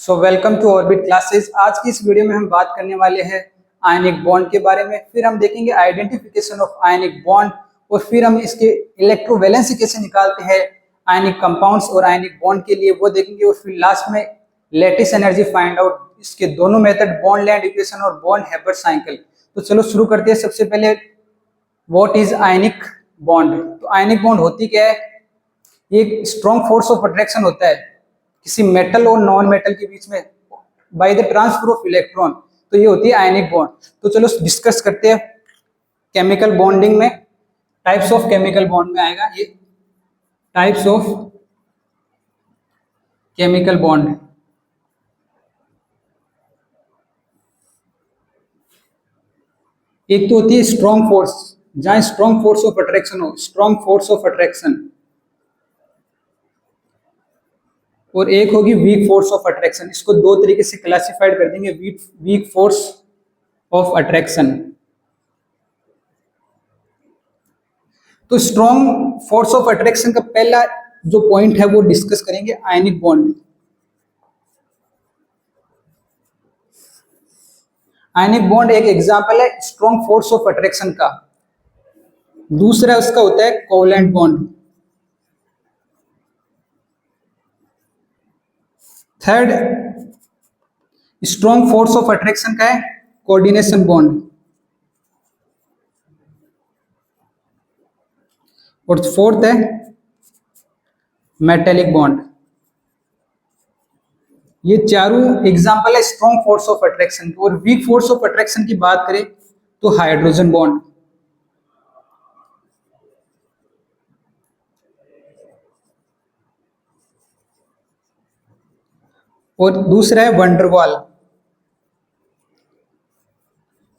So welcome to Orbit classes. आज की इस वीडियो में हम बात करने वाले हैं आयनिक बॉन्ड के बारे में। फिर हम देखेंगे आइडेंटिफिकेशन ऑफ आयनिक बॉन्ड और फिर हम इसके इलेक्ट्रोवैलेंसी कैसे निकालते हैं आयनिक कंपाउंड्स और आयनिक बॉन्ड के लिए, वो देखेंगे। और फिर लास्ट में लैटिस एनर्जी फाइंड आउट, इसके दोनों मेथड बॉन्ड लैंड इक्वेशन और बॉन्ड हेबर्ट साइकिल। तो चलो शुरू करते हैं। सबसे पहले व्हाट इज आयनिक बॉन्ड। तो आयनिक बॉन्ड होती क्या है? ये एक स्ट्रॉन्ग फोर्स ऑफ अट्रैक्शन होता है किसी मेटल और नॉन मेटल के बीच में by the transfer of electron. तो ये होती है आयनिक बॉन्ड। तो चलो डिस्कस करते हैं। केमिकल बॉन्डिंग में टाइप्स ऑफ केमिकल बॉन्ड में आएगा ये टाइप्स ऑफ केमिकल बॉन्ड। एक तो होती है स्ट्रॉन्ग फोर्स, जहां स्ट्रॉन्ग फोर्स ऑफ अट्रैक्शन हो, स्ट्रॉन्ग फोर्स ऑफ अट्रैक्शन, और एक होगी वीक फोर्स ऑफ अट्रैक्शन। इसको दो तरीके से क्लासिफाइड कर देंगे, वीक फोर्स ऑफ अट्रैक्शन। तो स्ट्रॉन्ग फोर्स ऑफ अट्रैक्शन का पहला जो पॉइंट है वो डिस्कस करेंगे, आयनिक बॉन्ड। आयनिक बॉन्ड एक एग्जांपल है स्ट्रॉन्ग फोर्स ऑफ अट्रैक्शन का। दूसरा उसका होता है covalent bond. Third strong force of attraction का है कोऑर्डिनेशन बॉन्ड। और फोर्थ है मेटेलिक बॉन्ड। ये चारों एग्जांपल है स्ट्रॉन्ग फोर्स ऑफ अट्रैक्शन। और वीक फोर्स ऑफ अट्रैक्शन की बात करें तो हाइड्रोजन बॉन्ड, और दूसरा है van der Waals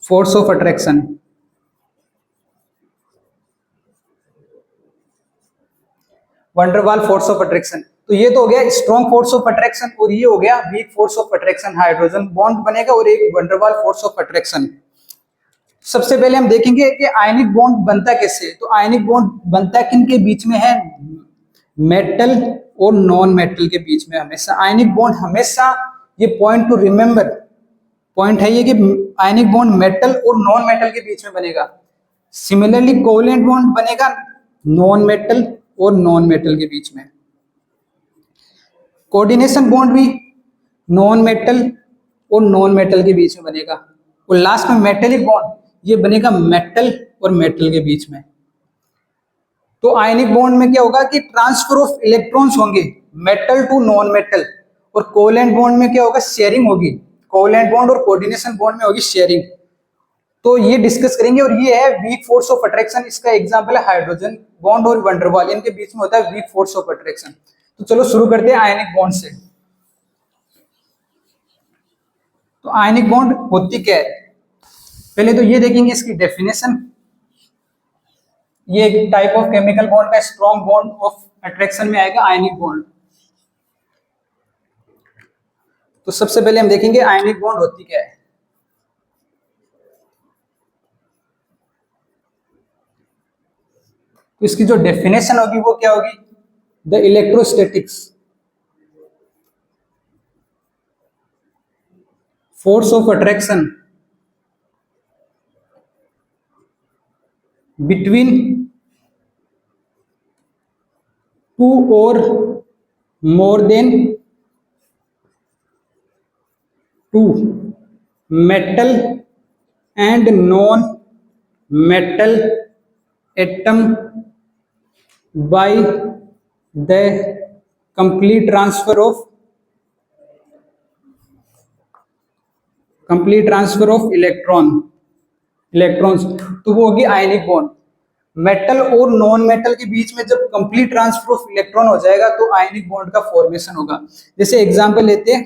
force of attraction. Van der Waals force of attraction. तो ये तो हो गया स्ट्रॉन्ग फोर्स ऑफ अट्रैक्शन, और ये हो गया weak force of attraction. Hydrogen bond बनेगा और एक वंडरवाल फोर्स ऑफ अट्रैक्शन। सबसे पहले हम देखेंगे कि आयनिक बॉन्ड बनता कैसे। तो आयनिक बॉन्ड बनता किनके बीच में है? मेटल और नॉन मेटल के बीच में। हमेशा आयनिक बॉन्ड, हमेशा ये पॉइंट टू रिमेंबर पॉइंट है ये कि आयनिक बॉन्ड मेटल और नॉन मेटल के बीच में बनेगा। सिमिलरली कोवलेंट बॉन्ड बनेगा नॉन मेटल और नॉन मेटल के बीच में। कोऑर्डिनेशन बॉन्ड भी नॉन मेटल और नॉन मेटल के बीच में बनेगा। और लास्ट में मेटेलिक बॉन्ड, ये बनेगा मेटल और मेटल के बीच में। तो आयनिक बॉन्ड में क्या होगा कि ट्रांसफर ऑफ इलेक्ट्रॉन्स होंगे मेटल टू नॉन मेटल। और कोवलेंट बॉन्ड में क्या होगा? शेयरिंग होगी। कोवलेंट बॉन्ड और कोऑर्डिनेशन बॉन्ड में होगी शेयरिंग। तो ये डिस्कस करेंगे। और ये है वीक फोर्स ऑफ अट्रैक्शन। इसका एग्जांपल है हाइड्रोजन बॉन्ड और वंडरवाल, इनके बीच में होता है वीक फोर्स ऑफ अट्रैक्शन। तो चलो शुरू करते हैं आयनिक बॉन्ड से। तो आयनिक बॉन्ड होती क्या है? पहले तो ये देखेंगे इसकी डेफिनेशन। ये एक टाइप ऑफ केमिकल बॉन्ड का स्ट्रॉन्ग बॉन्ड ऑफ अट्रैक्शन में आएगा आयनिक बॉन्ड। तो सबसे पहले हम देखेंगे आयनिक बॉन्ड होती क्या है। तो इसकी जो डेफिनेशन होगी वो क्या होगी? The electrostatics force of attraction between two or more than two metal and non-metal atom by the complete transfer of electrons. तो वो होगी आयनिक बॉन्ड। मेटल और नॉन मेटल के बीच में जब कंप्लीट ट्रांसफर ऑफ इलेक्ट्रॉन हो जाएगा तो आयनिक बॉन्ड का फॉर्मेशन होगा। जैसे एग्जांपल लेते हैं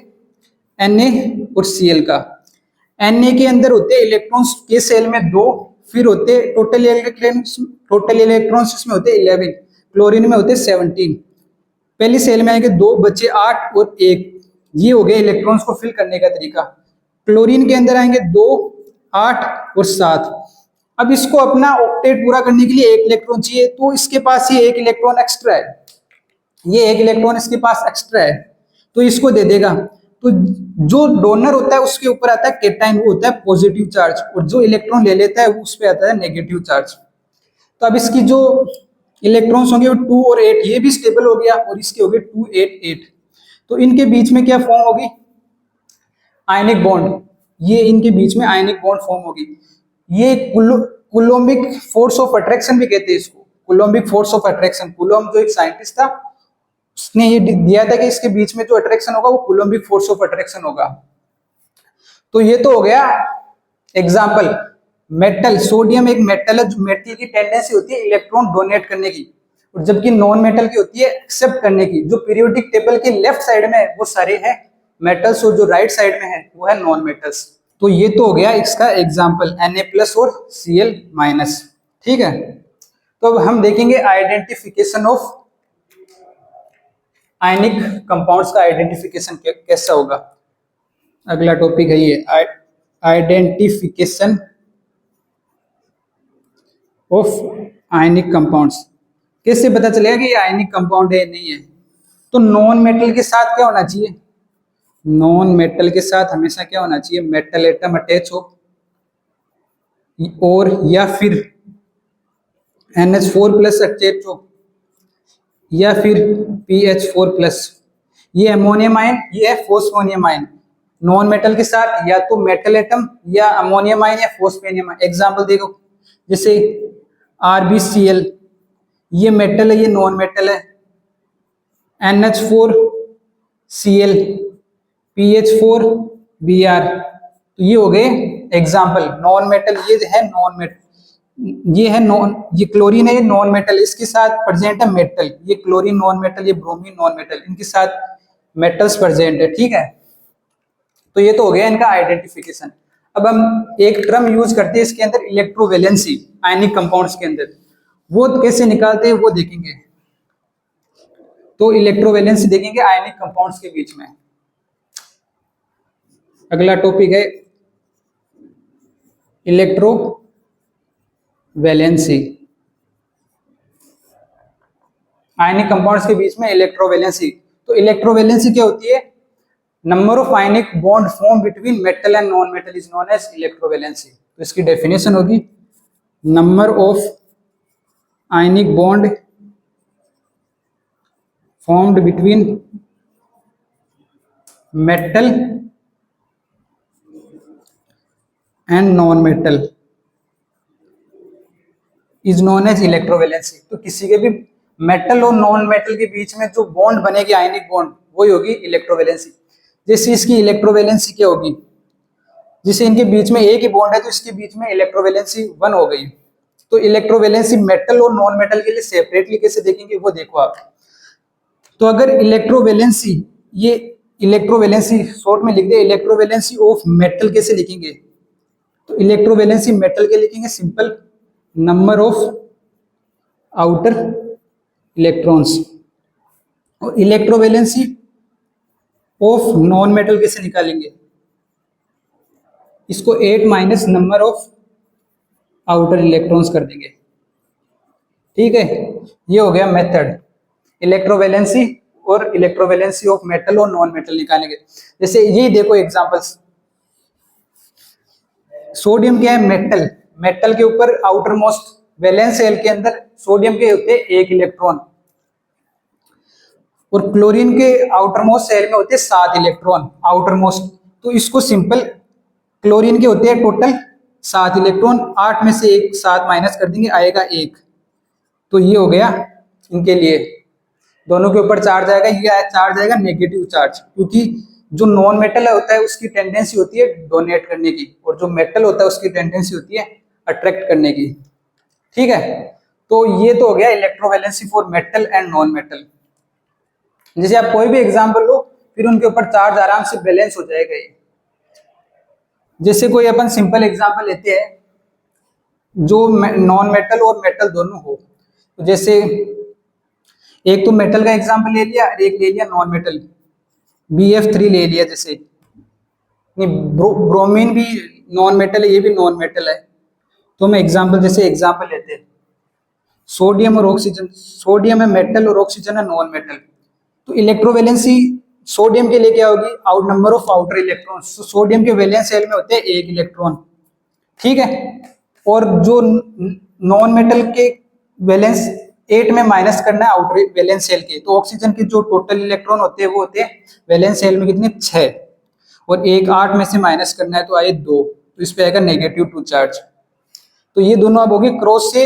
Na और Cl का। Na के अंदर होते हैं इलेक्ट्रॉन्स के सेल में 2, फिर होते टोटल इलेक्ट्रॉन्स इसमें होते 11, क्लोरीन में होते 17। पहली सेल में आएंगे 2, बचे 8 और 1। ये हो गया इलेक्ट्रॉन्स को फिल करने का तरीका। क्लोरीन के अंदर आएंगे 2, 8 और 7। अब इसको अपना ऑक्टेट पूरा करने के लिए 1 इलेक्ट्रॉन चाहिए, तो इसके पास ये 1 इलेक्ट्रॉन एक्स्ट्रा है, ये 1 इलेक्ट्रॉन इसके पास एक्स्ट्रा है, तो इसको दे देगा। तो जो डोनर होता है उसके ऊपर आता है केटाइन, वो होता है पॉजिटिव चार्ज, और जो इलेक्ट्रॉन ले लेता है उस पे आता है नेगेटिव चार्ज। तो अब इसकी जो इलेक्ट्रॉन्स होंगे वो 2 और 8, ये भी स्टेबल हो गया, और इसके हो गए 2 8 8। तो इनके बीच में क्या फॉर्म होगी, आयनिक बॉन्ड। ये इनके बीच में आयनिक बॉन्ड फॉर्म होगी। ये कूलोम्बिक फोर्स ऑफ अट्रैक्शन भी कहते हैं इसको, कूलोम्बिक फोर्स ऑफ अट्रैक्शन। कूलोम्ब जो एक साइंटिस्ट था, उसने ये दिया था कि इसके बीच में जो अट्रैक्शन होगा वो कूलोम्बिक फोर्स ऑफ अट्रैक्शन होगा। तो ये तो हो गया एग्जाम्पल। मेटल, सोडियम एक मेटल है, जो मेटल की टेंडेंसी होती है इलेक्ट्रॉन डोनेट करने की, और जबकि नॉन मेटल की होती है एक्सेप्ट करने की। जो पीरियोडिक टेबल के लेफ्ट साइड में है वो सारे हैं मेटल्स, और जो राइट साइड में है वो है नॉन मेटल्स। तो ये तो हो गया इसका एग्जाम्पल Na+ और Cl-। ठीक है, तो अब हम देखेंगे आइडेंटिफिकेशन ऑफ आयनिक कंपाउंड्स का आइडेंटिफिकेशन कैसा होगा। अगला टॉपिक है ये आइडेंटिफिकेशन ऑफ आयनिक कंपाउंड्स। कैसे पता चलेगा कि ये आयनिक कंपाउंड है नहीं है? तो नॉन मेटल के साथ क्या होना चाहिए, नॉन मेटल के साथ हमेशा क्या होना चाहिए, मेटल एटम अटैच हो, और या फिर NH4+ अटैच हो, या फिर PH4+। ये अमोनियम आयन, ये है फोस्फोनियम आयन। नॉन मेटल के साथ या तो मेटल एटम या अमोनियम आयन या फोस्फोनियम आयन। एग्जांपल देखो, जैसे RbCl, ये मेटल है, ये नॉन मेटल है। NH4Cl, PH4Br, तो ये हो गए एग्जाम्पल नॉन मेटल। ये है नॉन मेटल, ये है नॉन, ये क्लोरीन है, ये नॉन मेटल, इसके साथ प्रेजेंट है मेटल। ये क्लोरीन नॉन मेटल, ये ब्रोमीन नॉन मेटल, इनके साथ मेटल्स प्रेजेंट है। ठीक है, तो ये तो हो गया इनका आइडेंटिफिकेशन। अब हम एक टर्म यूज करते हैं इसके अंदर, इलेक्ट्रोवैलेंसी, आयनिक कंपाउंड्स के अंदर। वो कैसे निकालते हैं वो देखेंगे। तो इलेक्ट्रोवैलेंसी देखेंगे आयनिक कंपाउंड्स के बीच में। अगला टॉपिक है इलेक्ट्रोवैलेंसी, आयनिक कंपाउंड्स के बीच में इलेक्ट्रोवैलेंसी। तो इलेक्ट्रोवैलेंसी क्या होती है, number of ionic bond form between metal and non metal is known as electrovalency. तो इसकी डेफिनेशन होगी, number of ionic bond formed between metal and non-metal is known as electrovalency। तो किसी के भी मेटल और नॉन मेटल के बीच में जो बॉन्ड बनेगी आयनिक बॉन्ड, वही होगी इलेक्ट्रोवैलेंसी। जैसे इसकी इलेक्ट्रोवैलेंसी क्या होगी, जैसे इनके बीच में एक ही बॉन्ड है तो इसके बीच में इलेक्ट्रोवैलेंसी 1 हो गई। तो इलेक्ट्रोवैलेंसी मेटल और नॉन मेटल के लिए सेपरेटली कैसे देखेंगे वो देखो आप। तो अगर इलेक्ट्रोवैलेंसी, ये इलेक्ट्रोवैलेंसी शॉर्ट में लिख दे, इलेक्ट्रोवैलेंसी ऑफ मेटल कैसे लिखेंगे, तो इलेक्ट्रोवैलेंसी मेटल के लिखेंगे simple, number of outer electrons. और इलेक्ट्रोवैलेंसी ऑफ नॉन मेटल कैसे निकालेंगे, इसको 8 minus number of outer electrons कर देंगे। ठीक है, ये हो गया मेथड इलेक्ट्रोवैलेंसी और इलेक्ट्रोवैलेंसी ऑफ मेटल और नॉन मेटल निकालेंगे। जैसे ये देखो एग्जांपल्स, सोडियम क्या है, मेटल, मेटल के ऊपर आउटर मोस्ट वैलेंस शेल के अंदर सोडियम के होते हैं 1 इलेक्ट्रॉन, और क्लोरीन के आउटर मोस्ट शेल में होते हैं 7 इलेक्ट्रॉन आउटर मोस्ट। तो इसको सिंपल, क्लोरीन के होते हैं टोटल 7 इलेक्ट्रॉन, 8 में से 1 7 माइनस कर देंगे, आएगा 1। तो ये हो गया इनके लिए, दोनों के ऊपर चार्ज आएगा, ये चार्ज आएगा नेगेटिव चार्ज, क्योंकि जो नॉन मेटल होता है उसकी टेंडेंसी होती है डोनेट करने की, और जो मेटल होता है उसकी टेंडेंसी होती है अट्रैक्ट करने की। ठीक है, तो ये तो हो गया electrovalency for metal and non metal. जैसे आप कोई भी एग्जांपल लो, फिर उनके ऊपर चार्ज आराम से बैलेंस हो जाएगा ये। जैसे कोई अपन सिंपल एग्जांपल लेते हैं, जो नॉन मेटल और मेटल दोनों हो, तो जैसे एक तो मेटल का एग्जांपल ले लिया और एक ले लिया नॉन मेटल, BF3 ले लिया। जैसे नहीं, ब्रोमीन भी नॉन मेटल है, ये भी नॉन मेटल है। तो हम एग्जांपल, जैसे एग्जांपल लेते हैं सोडियम और ऑक्सीजन, सोडियम है मेटल और ऑक्सीजन है नॉन मेटल। तो इलेक्ट्रोवैलेंसी सोडियम के लिए क्या होगी, out number of outer electron. Sodium के वैलेंस शेल में होते हैं 1 इलेक्ट्रॉन, ठीक है। और जो नॉन मेटल के वैलेंस 8 में माइनस करना है आउटर वैलेंस शेल के, तो ऑक्सीजन के जो टोटल इलेक्ट्रॉन होते हैं वो होते हैं वैलेंस शेल में कितने, 6, और 1 8 में से माइनस करना है तो आए 2, तो इस पे आएगा -2 चार्ज। तो ये दोनों अब होगी क्रॉस से,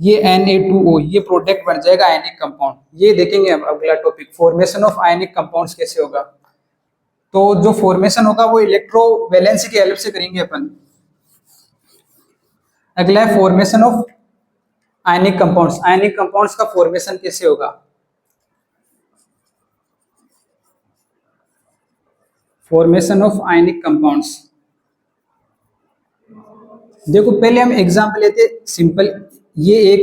ये Na2O, ये प्रोडक्ट बन जाएगा आयनिक कंपाउंड। ये देखेंगे अब अगला topic, formation of ionic compounds कैसे होगा। तो जो फॉर्मेशन होगा वो इलेक्ट्रोवैलेंसी की हेल्प से करेंगे अपन। अगला है formation of ionic compounds. Ionic compounds का फॉर्मेशन कैसे होगा। फॉर्मेशन ऑफ आयनिक कंपाउंड्स, देखो पहले हम एग्जांपल लेते सिंपल। ये एक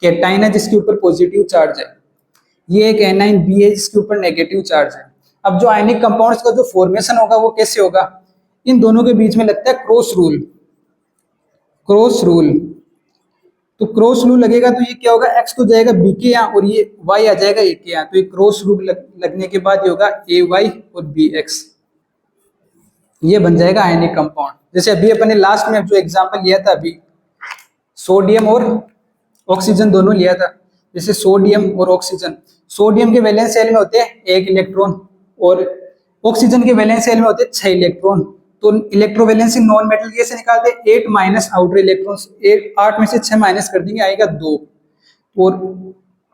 कैटायन है जिसके ऊपर पॉजिटिव चार्ज है, ये एक एनाइन बी है जिसके ऊपर नेगेटिव चार्ज है। अब जो आयनिक कंपाउंड्स का जो फॉर्मेशन होगा वो कैसे होगा, इन दोनों के बीच में लगता है क्रॉस रूल। क्रॉस रूल, तो क्रॉस रूल लगेगा तो ये क्या होगा, एक्स तो जाएगा बी के यहाँ और ये वाई आ जाएगा ए के यहाँ, तो ये क्रॉस रूल लगने के बाद ये होगा ए वाई और बी एक्स, ये बन जाएगा आयनिक कंपाउंड। जैसे अभी अपने लास्ट में जो एग्जांपल लिया था अभी, सोडियम और ऑक्सीजन दोनों लिया था। जैसे सोडियम और ऑक्सीजन, सोडियम के वैलेंस शेल में होते हैं 1 इलेक्ट्रॉन और ऑक्सीजन के वैलेंस शेल में होते हैं 6 इलेक्ट्रॉन। तो इलेक्ट्रोवैलेंसी नॉन मेटल कैसे निकालते हैं, 8 माइनस आउटर इलेक्ट्रॉन्स, 8 में से 6 माइनस कर देंगे आएगा 2, और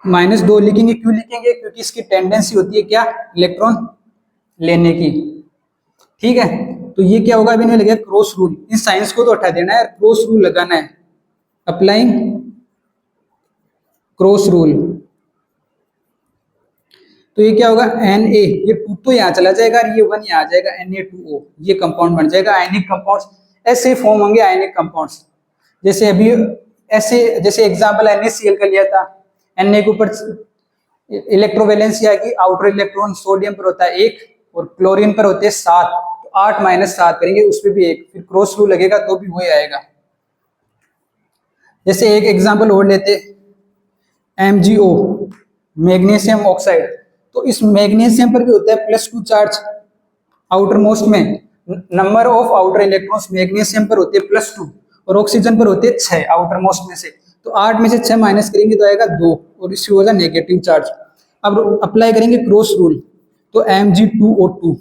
-2 लिखेंगे, क्यों लिखेंगे, क्योंकि इसकी टेंडेंसी होती है क्या, इलेक्ट्रॉन लेने की, ठीक है। तो ये क्या होगा, अभी लगेगा क्रॉस रूल, इन साइंस को तो हटा देना है, क्रॉस रूल लगाना है, अप्लाइंग क्रॉस रूल। तो ये क्या होगा, Na, ये 2 तो यहाँ चला जाएगा और ये 1 यहाँ आ जाएगा, Na2O, ये कंपाउंड बन जाएगा आयनिक कंपाउंड्स। ऐसे फॉर्म होंगे आयनिक कंपाउंड्स। जैसे अभी ऐसे, जैसे एग्जांपल NaCl का लिया था, Na के ऊपर इलेक्ट्रोवैलेंसी आएगी, आउटर इलेक्ट्रॉन सोडियम पर होता है 1 और क्लोरीन पर होते हैं 7, तो 8 - 7 करेंगे, उस पर भी 1, फिर क्रॉस रूल लगेगा तो भी वही आएगा। जैसे एक एग्जांपल और लेते, MgO, मैग्नीशियम ऑक्साइड, तो इस मैग्नीशियम पर भी होता है +2 चार्ज आउटर मोस्ट में, number of outer electrons magnesium पर होते हैं +2 और ऑक्सीजन पर होते हैं 6 आउटर मोस्ट में से, तो 8 में से 6 माइनस करेंगे तो आएगा 2 और इससे होगा नेगेटिव चार्ज। अब अप्लाई करेंगे क्रॉस रूल, तो Mg2O2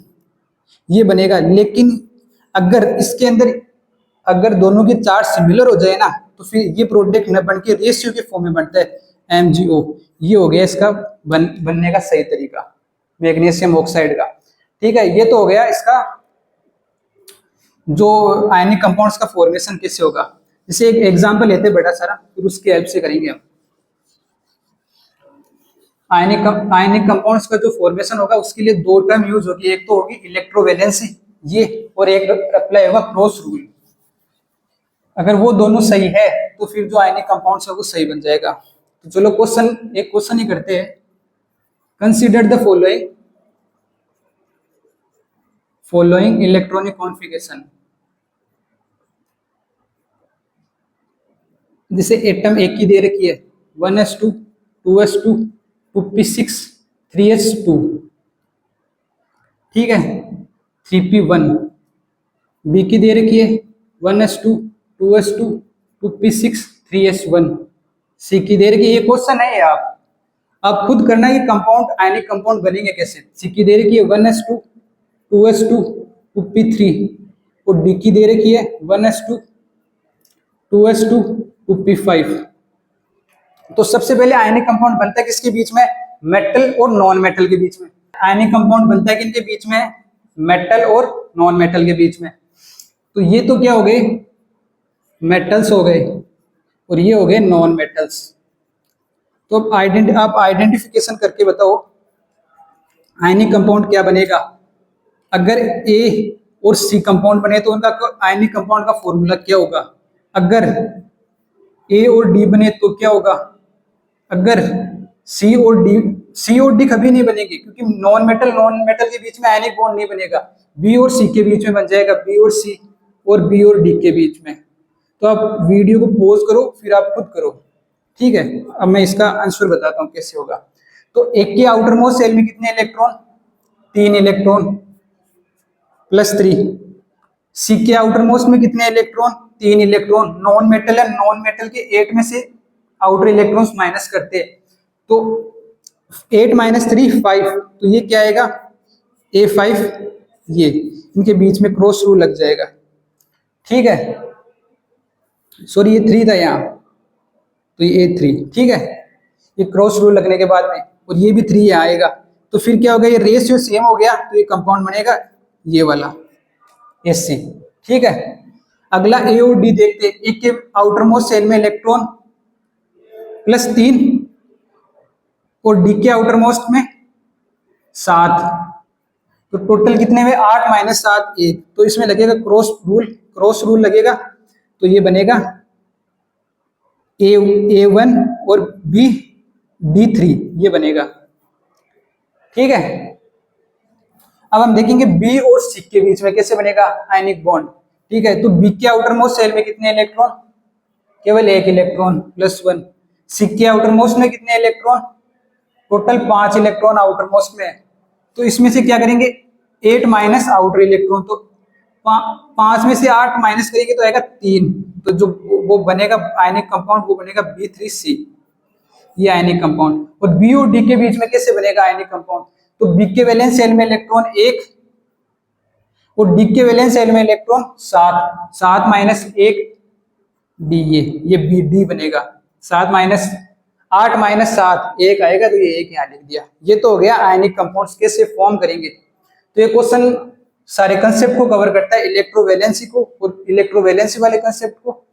ये बनेगा। लेकिन अगर इसके अंदर अगर दोनों के चार्ज सिमिलर हो जाए ना, तो फिर ये प्रोडक्ट न बन के रेशियो के फॉर्म में बनता है MgO। ये हो गया इसका बनने का सही तरीका मैग्नीशियम ऑक्साइड का, ठीक है। ये तो हो गया इसका जो आयनिक कंपाउंड्स का फॉर्मेशन कैसे होगा। जैसे एक एग्जांपल लेते हैं बड़ा सारा, फिर उसकी हेल्प से करेंगे हम। आयनिक कंपाउंड्स का जो फॉर्मेशन होगा उसके लिए 2 टर्म यूज होगी, एक तो होगी इलेक्ट्रोवैलेंसी ये, और एक अप्लाई होगा क्रॉस रूल। अगर वो दोनों सही है तो फिर जो आयनिक कंपाउंड्स है वो सही बन जाएगा। तो चलो एक क्वेश्चन ही करते हैं। Consider the following electronic configuration. जैसे एटम एक की दे रखी है, 1s2 2s2 2p6 3s2, ठीक है, 3p1। बी की दे रखी है 1s2 2s2 2p6 3s1। सी की दे रखी है, ये क्वेश्चन है, आप खुद करना है कि कंपाउंड आयनिक कंपाउंड बनेंगे कैसे। सी की दे रखी है 1s2 2s2 2p3 और डी की दे रखी है 1s2 2s2 2p5। तो सबसे पहले आयनिक कंपाउंड बनता है किसके बीच में, मेटल और नॉन मेटल के बीच में। आयनिक कंपाउंड बनता है किनके बीच में, मेटल और नॉन मेटल के बीच में। तो ये तो क्या हो गए, मेटल्स हो गए और ये हो गए नॉन मेटल्स। तो अब आप आइडेंटिफिकेशन करके बताओ आयनिक कंपाउंड क्या बनेगा। अगर ए और सी कंपाउंड बने तो उनका आयनिक कंपाउंड का फॉर्मूला क्या होगा। अगर ए और डी बने तो क्या होगा। अगर सी और डी कभी नहीं बनेगी क्योंकि नॉन मेटल के बीच में आयनिक बॉन्ड नहीं बनेगा। बी और सी के बीच में बन जाएगा, बी और सी और बी और डी के बीच में। तो आप वीडियो को पॉज करो फिर आप खुद करो, ठीक है। अब मैं इसका आंसर बताता हूँ कैसे होगा। तो एक के आउटर मोस्ट शेल में कितने इलेक्ट्रॉन, 3 इलेक्ट्रॉन +3। सी के आउटर मोस्ट में कितने इलेक्ट्रॉन? 3 इलेक्ट्रॉन। नॉन मेटल है, नॉन मेटल के 8 में से आउटर इलेक्ट्रॉन्स माइनस करते हैं, तो 8 - 3 5, तो ये क्या आएगा? A5। ये इनके बीच में क्रॉस रूल लग जाएगा, ठीक है। सॉरी, ये 3 था यहाँ, तो ये A3, ठीक है। ये क्रॉस रूल लगने के बाद में, और ये भी 3 यहाँ आएगा, तो फिर क्या होगा? ये रेशियो सेम हो गया, तो ये कंपाउंड बनेगा ये वाला Sc, ठीक है। अगला A और D देखते हैं। एक के आउटर मोस्ट शेल में इलेक्ट्रॉन +3 और D के आउटर मोस्ट में 7, तो टोटल कितने हुए? 8 - 7 1, तो इसमें लगेगा क्रॉस रूल लगेगा, तो ये बनेगा A1 और B D3, ये बनेगा, ठीक है। अब हम देखेंगे B और C के बीच में कैसे बनेगा आयनिक बॉन्ड, ठीक है। तो B के आउटर मोस्ट शेल में कितने इलेक्ट्रॉन? केवल 1 इलेक्ट्रॉन +1। C के आउटर मोस्ट में कितने electron? Total 5 electron outer most में है, तो इसमें से क्या करेंगे? 8 माइनस आउटर इलेक्ट्रॉन, तो 5 में से 8 माइनस करेंगे तो आएगा 3, तो जो वो बनेगा आयनिक कंपाउंड वो बनेगा B3C, ये आयनिक कंपाउंड। और B और D के बीच में कैसे बनेगा आयनिक कंपाउंड? तो B के वैलेंस शेल में इलेक्ट्रॉन 1 और D के वैलेंस शेल में इलेक्ट्रॉन 7, 7 - 1 D, ये BD बनेगा। 7 - 8 - 7 1 आएगा, तो ये 1 यहाँ लिख दिया। ये तो हो गया आयनिक कंपाउंड्स कैसे फॉर्म करेंगे। तो ये क्वेश्चन सारे कंसेप्ट को कवर करता है, इलेक्ट्रोवैलेंसी को और इलेक्ट्रोवैलेंसी वाले कंसेप्ट को,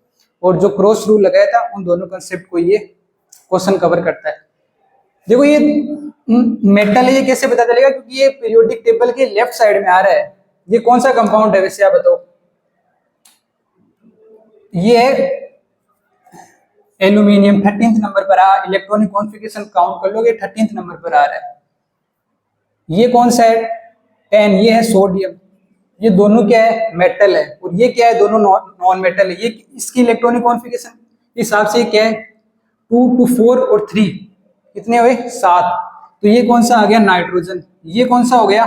और जो क्रॉस रूल लगाया था उन दोनों कंसेप्ट को ये क्वेश्चन कवर करता है। देखो ये मेटल है, ये कैसे पता चलेगा? क्योंकि ये पीरियोडिक टेबल के लेफ्ट साइड में आ रहा है। ये कौन सा कंपाउंड है वैसे आप बताओ? ये है एल्यूमिनियम, 13th नंबर पर आ। इलेक्ट्रॉनिक कॉन्फ़िगरेशन काउंट कर लोगे, 13th नंबर पर आ रहा है। ये कौन सा है? 10, ये है सोडियम। ये दोनों क्या है? मेटल है। और ये क्या है? दोनों नॉन मेटल है। ये इसकी इलेक्ट्रॉनिक कॉन्फ़िगरेशन हिसाब से क्या है? 2 2 4 और 3 कितने हुए? 7। तो ये कौन सा आ गया? नाइट्रोजन। ये कौन सा हो गया?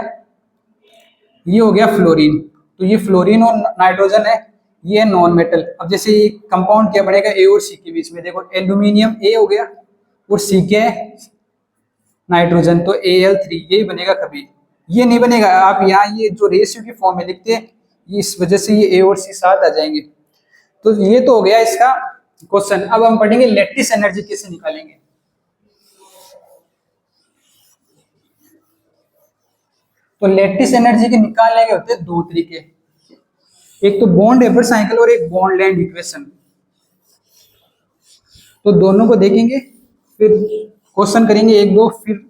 ये हो गया फ्लोरीन। तो ये फ्लोरीन और नाइट्रोजन है, ये है नॉन मेटल। अब जैसे ये कंपाउंड क्या बनेगा A और C के बीच में? देखो एल्यूमिनियम A हो गया और C के नाइट्रोजन, तो Al3, यही बनेगा। कभी ये नहीं बनेगा। आप यहाँ ये जो रेशियो की फॉर्म में लिखते हैं, ये इस वजह से ये A और C साथ आ जाएंगे। तो ये तो हो गया इसका क्वेश्चन। अब हम पढ़ेंगे लैटिस एनर्जी कैसे निकालेंगे। तो लैटिस एनर्जी के निकालने के होते हैं 2 तरीके, एक तो बॉन्ड हेबर साइकिल और एक बॉन्ड लैंड इक्वेशन। तो दोनों को देखेंगे, फिर क्वेश्चन करेंगे 1 2, फिर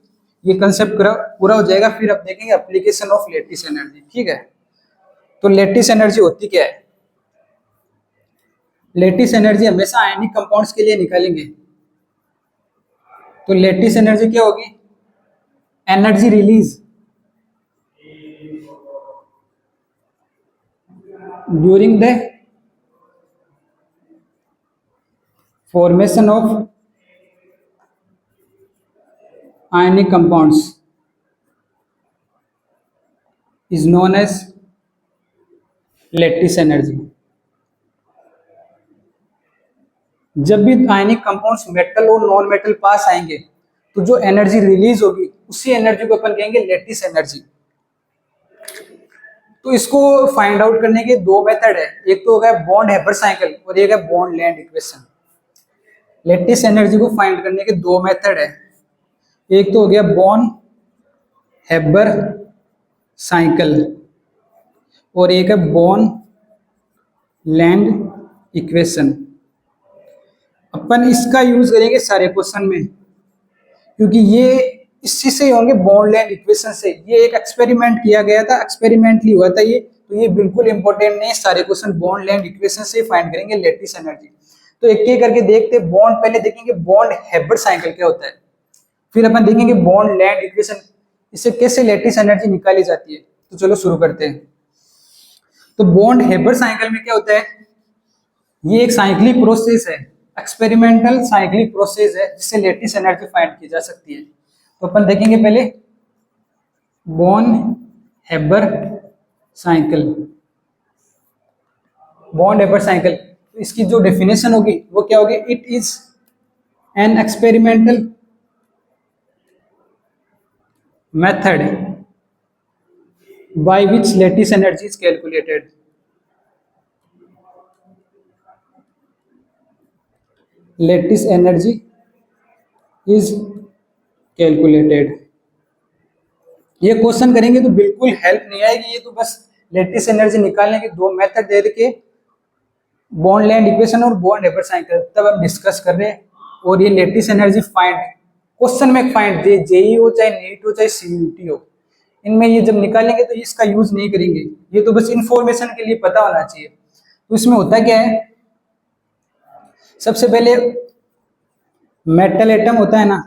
ये कंसेप्ट पूरा हो जाएगा। फिर अब देखेंगे एप्लीकेशन ऑफ लैटिस एनर्जी, ठीक है। तो लैटिस एनर्जी होती क्या है? लैटिस एनर्जी हमेशा आयनिक कंपाउंड्स के लिए निकालेंगे। तो लैटिस एनर्जी क्या होगी? Energy release during the formation of ionic compounds is known as lattice energy। जब भी आयनिक कंपाउंड्स मेटल और नॉन मेटल पास आएंगे, तो जो एनर्जी रिलीज होगी उसी एनर्जी को अपन कहेंगे लैटिस एनर्जी। तो इसको फाइंड आउट करने के 2 मेथड है, एक तो होगा बॉन्ड हेबर साइकिल और एक है bond land equation. Lattice energy को फाइंड करने के 2 मेथड है, एक तो हो गया बॉन्ड हेबर साइकिल और एक है बॉन्ड लैंड इक्वेशन। अपन इसका यूज करेंगे सारे क्वेश्चन में, क्योंकि ये इसी से होंगे, बॉन्ड लैंड इक्वेशन से। ये एक एक्सपेरिमेंट किया गया था, एक्सपेरिमेंटली हुआ था ये, तो ये बिल्कुल इंपॉर्टेंट नहीं। सारे क्वेश्चन बॉन्ड लैंड इक्वेशन से फाइंड करेंगे लैटिस एनर्जी। तो एक एक करके देखते हैं। बॉन्ड पहले देखेंगे बॉन्ड हेबर साइकिल क्या होता है, फिर अपन देखेंगे बॉन्ड लैंड इक्वेशन, इससे कैसे लैटिस एनर्जी निकाली जाती है। तो चलो शुरू करते हैं। तो बॉन्ड हेबर साइकिल में क्या होता है? ये एक साइक्लिक प्रोसेस है, एक्सपेरिमेंटल साइक्लिक प्रोसेस है, जिससे लैटिस एनर्जी फाइंड की जा सकती है। तो अपन देखेंगे पहले bond Haber cycle, bond Haber cycle. तो इसकी जो डेफिनेशन होगी वो क्या होगी? It is an experimental method by which lattice energy is calculated. Lattice energy is calculated. ये क्वेश्चन करेंगे तो बिल्कुल हेल्प नहीं आएगी, ये तो बस लेटिस एनर्जी निकालने के दो मेथड दे के बॉन्ड लैंड इक्वेशन और बॉन्ड हेबर साइकिल तब हम डिस्कस कर रहे हैं। और ये लेटिस एनर्जी फाइंड क्वेश्चन में फाइंड दे, जेई हो चाहे नीट हो चाहे सीयूटी हो, इनमें ये जब निकालेंगे तो इसका यूज नहीं करेंगे, ये तो बस इंफॉर्मेशन के लिए पता होना चाहिए। तो इसमें होता क्या है, सबसे पहले मेटल एटम होता है ना,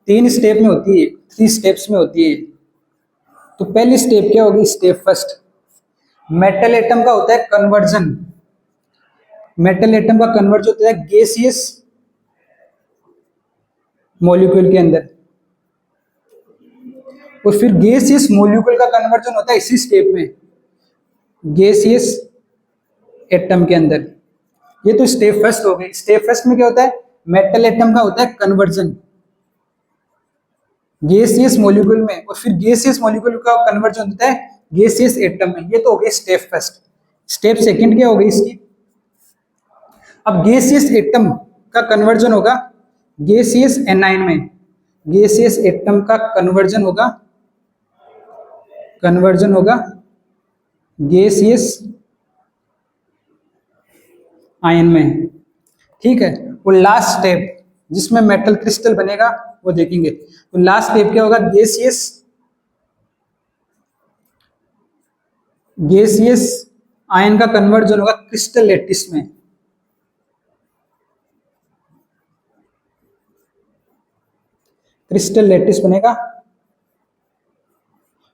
3 स्टेप में होती है, 3 स्टेप्स में होती है। तो पहली स्टेप क्या होगी? स्टेप फर्स्ट, मेटल एटम का होता है कन्वर्जन। मेटल एटम का कन्वर्ज होता है गैसियस मॉलिक्यूल के अंदर, और फिर गैसियस मॉलिक्यूल का कन्वर्जन होता है इसी स्टेप में गैसियस एटम के अंदर। ये तो स्टेप फर्स्ट हो गई। स्टेप फर्स्ट में क्या होता है? मेटल एटम का होता है कन्वर्जन गैसियस मॉलिक्यूल में, और फिर गैसियस मॉलिक्यूल का कन्वर्जन होता है गैसियस एटम में। ये तो हो गई स्टेप फर्स्ट। स्टेप सेकंड क्या हो गई इसकी? अब गैसियस एटम का कन्वर्जन होगा गैसियस एनाइन में। गैसियस एटम का कन्वर्जन होगा गैसियस आयन में, ठीक है। वो लास्ट स्टेप जिसमें मेटल क्रिस्टल बनेगा वो देखेंगे। तो लास्ट स्टेप क्या होगा? गैसियस आयन का कन्वर्जन होगा क्रिस्टल लैटिस में। क्रिस्टल लैटिस बनेगा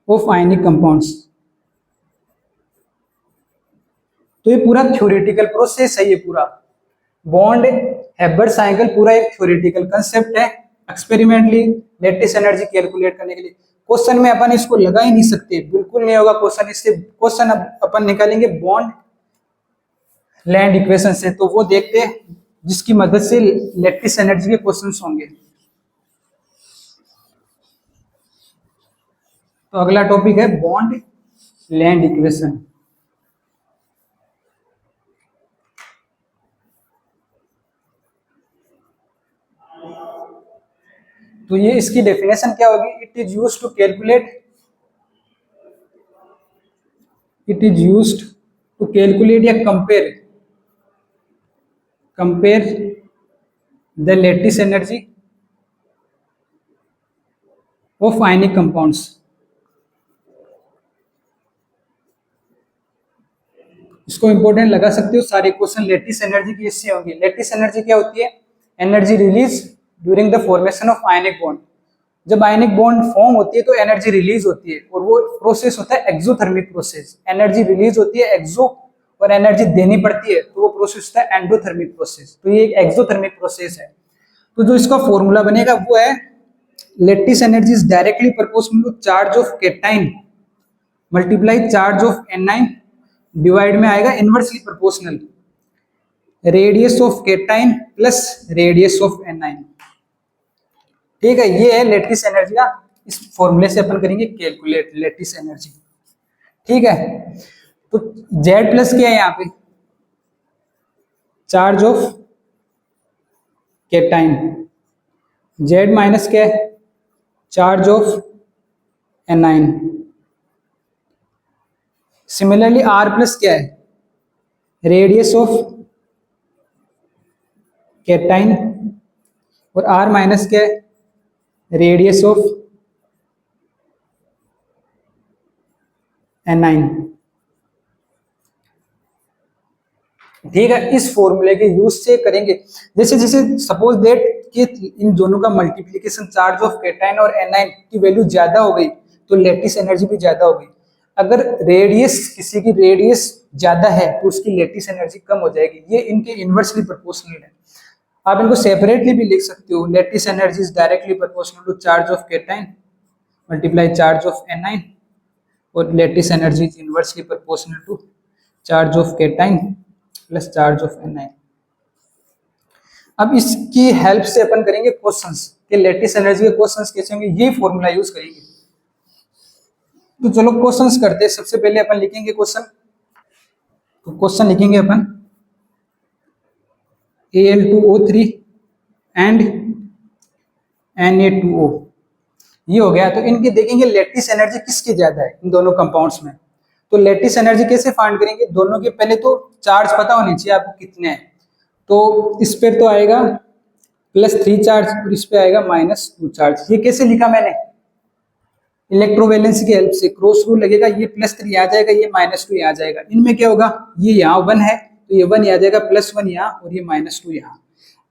ऑफ आयनिक कंपाउंड्स। तो ये पूरा थ्योरेटिकल प्रोसेस है, ये पूरा बॉन्ड हेबर साइकिल पूरा एक थ्योरेटिकल कंसेप्ट है। एक्सपेरिमेंटली लेटिस एनर्जी कैलकुलेट करने के लिए क्वेश्चन में अपन इसको लगा ही नहीं सकते, बिल्कुल नहीं होगा क्वेश्चन इससे। क्वेश्चन अपन निकालेंगे बॉन्ड लैंड इक्वेशन से, तो वो देखते हैं जिसकी मदद से लेटिस एनर्जी के क्वेश्चंस होंगे। तो अगला टॉपिक है बॉन्ड लैंड इक्वेशन। तो ये इसकी डेफिनेशन क्या होगी? It is used to calculate या compare the lattice energy of ionic compounds. इसको इंपॉर्टेंट लगा सकते हो, सारे क्वेश्चन लेटिस एनर्जी की इससे होंगे। लेटिस एनर्जी क्या होती है? Energy release during the formation of ionic bond. जब आयनिक बॉन्ड फॉर्म होती है तो एनर्जी रिलीज होती है, और वो प्रोसेस होता है एक्सोथर्मिक प्रोसेस। एनर्जी रिलीज होती है एक्सो, और एनर्जी देनी पड़ती है तो वो प्रोसेस होता है एंडोथर्मिक प्रोसेस। तो ये एक एक्सोथर्मिक प्रोसेस है। तो जो इसका फॉर्मूला बनेगा वो है lattice energy is directly proportional to charge of cation multiply charge of anion, divide में आएगा inversely proportional radius of cation plus radius of anion. ठीक है, ये है लेटिस एनर्जी का। इस फॉर्मूले से अपन करेंगे कैलकुलेट लेटिस एनर्जी। ठीक है, तो Z प्लस क्या है यहाँ पे? Charge of cation. Z minus क्या है? Charge of A9. Similarly R plus क्या है? रेडियस ऑफ कैटाइन, और R माइनस क्या है? Radius of anion. ठीक है, इस फॉर्मूले के यूज से करेंगे। जैसे जैसे सपोज दैट कि इन दोनों का मल्टीप्लिकेशन चार्ज ऑफ कैटाइन और एनाइन की वैल्यू ज्यादा हो गई तो लेटिस एनर्जी भी ज्यादा हो गई। अगर रेडियस किसी की रेडियस ज्यादा है तो उसकी लेटिस एनर्जी कम हो जाएगी। ये इनके इनवर्सली प्रोपोर्शनल है। आप इनको सेपरेटली भी लिख सकते हो। Lattice energy is directly proportional to charge of cation multiply charge of anion, और lattice energy is inversely proportional to charge of cation plus charge of anion. अब इसकी हेल्प से अपन करेंगे क्वेश्चंस कि लेटिस एनर्जी के क्वेश्चंस कैसे होंगे, ये फॉर्मूला यूज करेंगे। तो चलो क्वेश्चंस करते हैं। सबसे पहले अपन लिखेंगे क्वेश्चन। तो क्वेश्चन लिखेंगे अपन Al2O3 एंड Na2O, ये हो गया। तो इनके देखेंगे लेटिस एनर्जी किसकी ज्यादा है इन दोनों कंपाउंड्स में। तो लेटिस एनर्जी कैसे फाइंड करेंगे, दोनों के पहले तो चार्ज पता होनी चाहिए आपको कितने हैं। तो इस पर तो आएगा +3 चार्ज और इस पे आएगा -2 चार्ज। ये कैसे लिखा मैंने, इलेक्ट्रोवैलेंसी की हेल्प से क्रॉस रूल लगेगा, ये +3 आ जाएगा, ये -2 आ जाएगा। इनमें क्या होगा, ये यहाँ 1 है तो ये 1 आ जाएगा, +1 यहाँ और ये -2 यहाँ।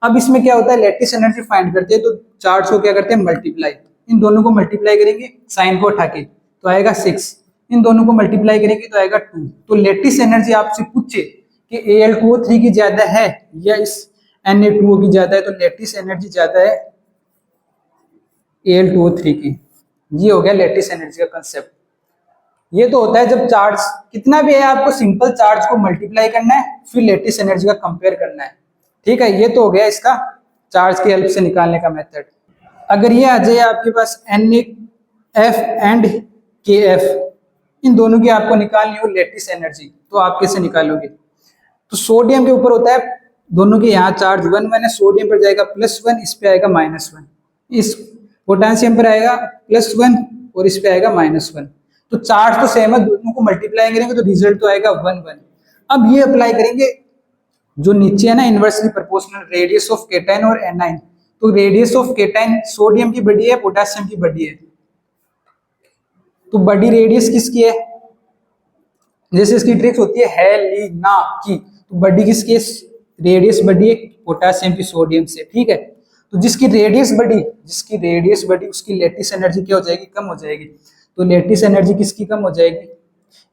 अब इसमें क्या होता है, लेटिस एनर्जी फाइंड करते हैं तो चार्ज को क्या करते हैं, मल्टीप्लाई। इन दोनों को मल्टीप्लाई करेंगे साइन को उठा के तो आएगा 6, इन दोनों को मल्टीप्लाई करेंगे तो आएगा 2। तो लेटिस एनर्जी आपसे पूछे कि Al2O3 की ज्यादा है या इस Na2O की ज्यादा है, तो लेटिस एनर्जी ज्यादा है Al2O3 की। ये हो गया लेटिस एनर्जी का कंसेप्ट। ये तो होता है जब चार्ज कितना भी है, आपको सिंपल चार्ज को मल्टीप्लाई करना है फिर लेटिस एनर्जी का कंपेयर करना है। ठीक है, ये तो हो गया इसका चार्ज की हेल्प से निकालने का मेथड। अगर ये आ जाए आपके पास NF एंड KF, इन दोनों की आपको निकालनी हो लेटिस एनर्जी, तो आप कैसे निकालोगे। तो सोडियम के ऊपर होता है, दोनों के यहाँ चार्ज 1 है, सोडियम पर जाएगा +1, इस पे आएगा -1। इस पोटेशियम पर आएगा +1 और इस पे आएगा -1। तो चार्ज तो सेम है, दोनों को मल्टीप्लाई करेंगे तो रिजल्ट तो आएगा 1 1। अब ये अप्लाई करेंगे जो नीचे है ना, inversely proportional radius of cation और एनाइन। तो रेडियस ऑफ केटाइन सोडियम की बड़ी है, पोटेशियम की बड़ी है। तो बड़ी रेडियस किसकी है, जैसे इसकी ट्रिक्स होती है हेलिना की, तो बड़ी किसकी है, रेडियस बड़ी है पोटेशियम की सोडियम से। ठीक है, तो जिसकी रेडियस बड़ी उसकी लेटिस एनर्जी क्या हो जाएगी, कम हो जाएगी। तो लेटिस एनर्जी किसकी कम हो जाएगी,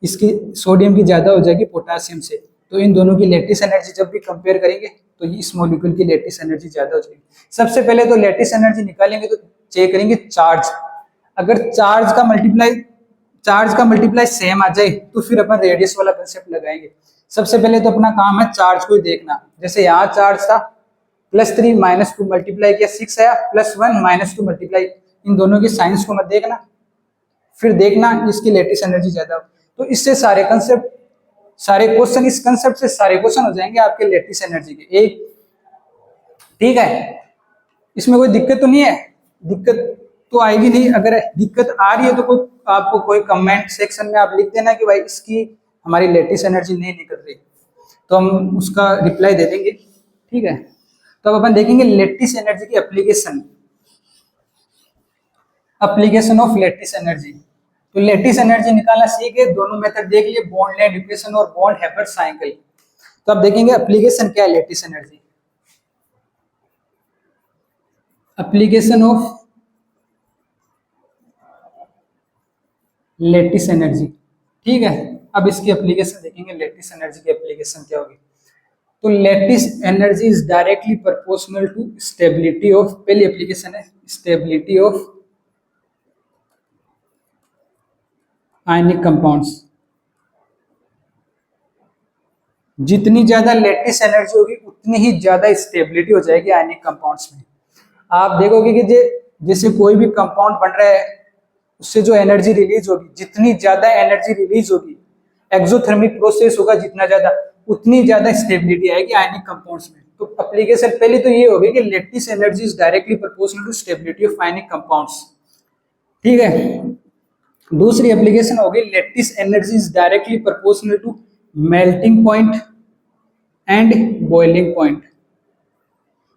इसकी सोडियम की ज्यादा हो जाएगी पोटेशियम से। तो इन दोनों की लेटिस एनर्जी जब भी कंपेयर करेंगे तो इस मॉलिक्यूल की लेटिस एनर्जी ज्यादा हो जाएगी। सबसे पहले तो लेटिस एनर्जी निकालेंगे तो चेक करेंगे चार्ज। अगर चार्ज का मल्टीप्लाई सेम आ जाए तो फिर अपन रेडियस वाला कंसेप्ट लगाएंगे। सबसे पहले तो अपना काम है चार्ज को ही देखना। जैसे यहाँ चार्ज था +3 -2 मल्टीप्लाई किया 6 आया, +1 -2 मल्टीप्लाई, इन दोनों की साइंस को मत देखना, फिर देखना इसकी लेटिस एनर्जी ज्यादा हो। तो इससे सारे क्वेश्चन इस कंसेप्ट से सारे क्वेश्चन हो जाएंगे आपके लेटिस एनर्जी के एक। ठीक है, इसमें कोई दिक्कत तो नहीं है, दिक्कत तो आएगी नहीं। अगर दिक्कत आ रही है तो आपको कोई कमेंट सेक्शन में आप लिख देना कि भाई इसकी हमारी लेटिस एनर्जी नहीं निकल रही, तो हम उसका रिप्लाई दे देंगे। ठीक है, तो अब अपन देखेंगे लेटिस एनर्जी की एप्लीकेशन ऑफ लेटिस एनर्जी। तो लेटिस एनर्जी निकालना सीख गए, दोनों मेथड देख लिए, बॉन्ड लेंथ इक्वेशन और बॉन्ड हेबर्ट साइकिल। तो अब देखेंगे एप्लीकेशन क्या है lattice energy. Application of lattice energy. ठीक है, अब इसकी एप्लीकेशन देखेंगे, लेटिस एनर्जी की एप्लीकेशन क्या होगी। तो lattice energy is directly proportional to stability of, पहली एप्लीकेशन है स्टेबिलिटी ऑफ आयनिक कंपाउंड्स। जितनी ज्यादा लेटिस एनर्जी होगी उतनी ही ज्यादा स्टेबिलिटी हो जाएगी आयनिक कंपाउंड्स में। आप देखोगे कि जैसे कोई भी कंपाउंड बन रहा है उससे जो एनर्जी रिलीज होगी, जितनी ज्यादा एनर्जी रिलीज होगी, एक्सोथर्मिक प्रोसेस होगा जितना ज्यादा, उतनी ज्यादा स्टेबिलिटी आएगी आयनिक कंपाउंड्स में। तो एप्लीकेशन पहले तो ये होगी कि lattice energy is directly proportional to stability of ionic compounds. ठीक है, दूसरी एप्लीकेशन होगी lattice energy is directly proportional to melting point and boiling point.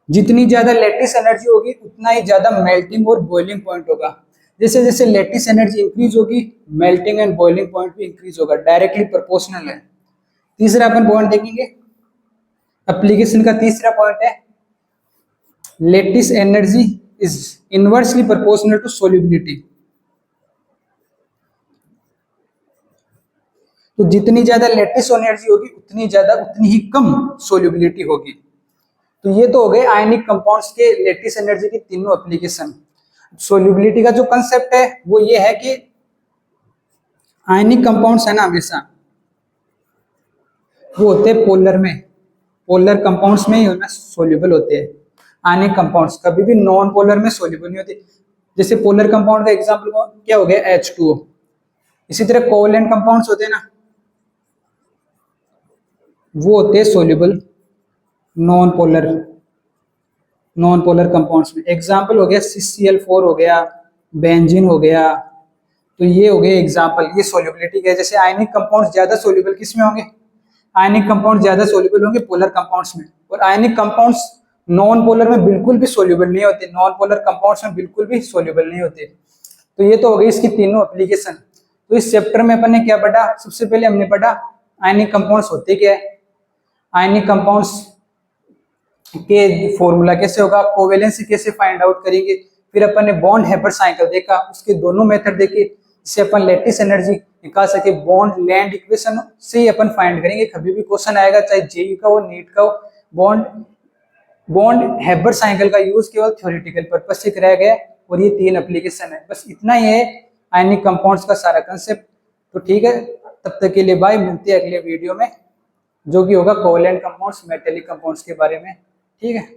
जितनी ज्यादा लेटिस एनर्जी होगी उतना ही ज्यादा मेल्टिंग और बॉइलिंग पॉइंट होगा। जैसे जैसे लेटिस एनर्जी इंक्रीज होगी मेल्टिंग एंड बॉइलिंग पॉइंट भी इंक्रीज होगा, डायरेक्टली प्रोपोर्शनल है। तीसरा अपन पॉइंट देखेंगे, एप्लीकेशन का तीसरा पॉइंट है lattice energy is inversely proportional to solubility. तो जितनी ज्यादा लेटिस एनर्जी होगी उतनी ही कम सोल्यूबिलिटी होगी। तो ये तो हो गए आयनिक कंपाउंड्स के लेटिस एनर्जी की तीनों एप्लीकेशन। सोल्यूबिलिटी का जो कंसेप्ट है वो ये है कि आयनिक कंपाउंड्स है ना हमेशा वो होते हैं पोलर में, पोलर कंपाउंड्स में ही ना सोल्यूबल होते हैं। आयनिक कंपाउंड्स कभी भी नॉन पोलर में सोल्यूबल नहीं होते। जैसे पोलर कंपाउंड का एग्जांपल क्या हो गया, H2O। इसी तरह कोवैलेंट कंपाउंड्स होते हैं ना, वो होते हैं soluble non polar, non polar compounds में। एग्जांपल हो गया CCl4 हो गया, बेंजीन हो गया। तो ये हो गए एग्जांपल, ये सोल्यूबिलिटी के। जैसे आयनिक कंपाउंड्स ज्यादा सोल्यूबल किस में होंगे, आयनिक कंपाउंड ज्यादा सोल्यूबल होंगे पोलर कंपाउंड्स में। और आयनिक कंपाउंड्स नॉन पोलर में बिल्कुल भी सोल्यूबल नहीं होते, नॉन पोलर कंपाउंड्स में बिल्कुल भी सोल्यूबल नहीं होते। तो ये तो हो गई इसकी तीनों एप्लीकेशन। तो इस चैप्टर में अपन ने क्या पढ़ा, सबसे पहले हमने पढ़ा आयनिक कंपाउंड्स होते क्या है, आयनिक कंपाउंड्स के फॉर्मूला कैसे होगा, कोवेलेंसी कैसे फाइंड आउट करेंगे। फिर अपन ने बॉन्ड हेबर साइकिल देखा, उसके दोनों मेथड देखे, जिससे अपन लैटिस एनर्जी निकाल सके। बॉन्ड लैंड इक्वेशन से ही अपन फाइंड करेंगे। कभी भी क्वेश्चन आएगा, चाहे जेई का हो, नीट का हो, बॉन्ड हेबर साइकिल का यूज केवल थ्योरेटिकल पर्पस से कराया गया। और ये 3 एप्लीकेशन है, बस इतना ही है आयनिक कंपाउंड्स का सारा कंसेप्ट। तो ठीक है, तब तक के लिए बाय, मिलते हैं अगले वीडियो में, जो कि होगा कोवैलेंट कंपाउंड्स, मेटेलिक कंपाउंड्स के बारे में। ठीक है।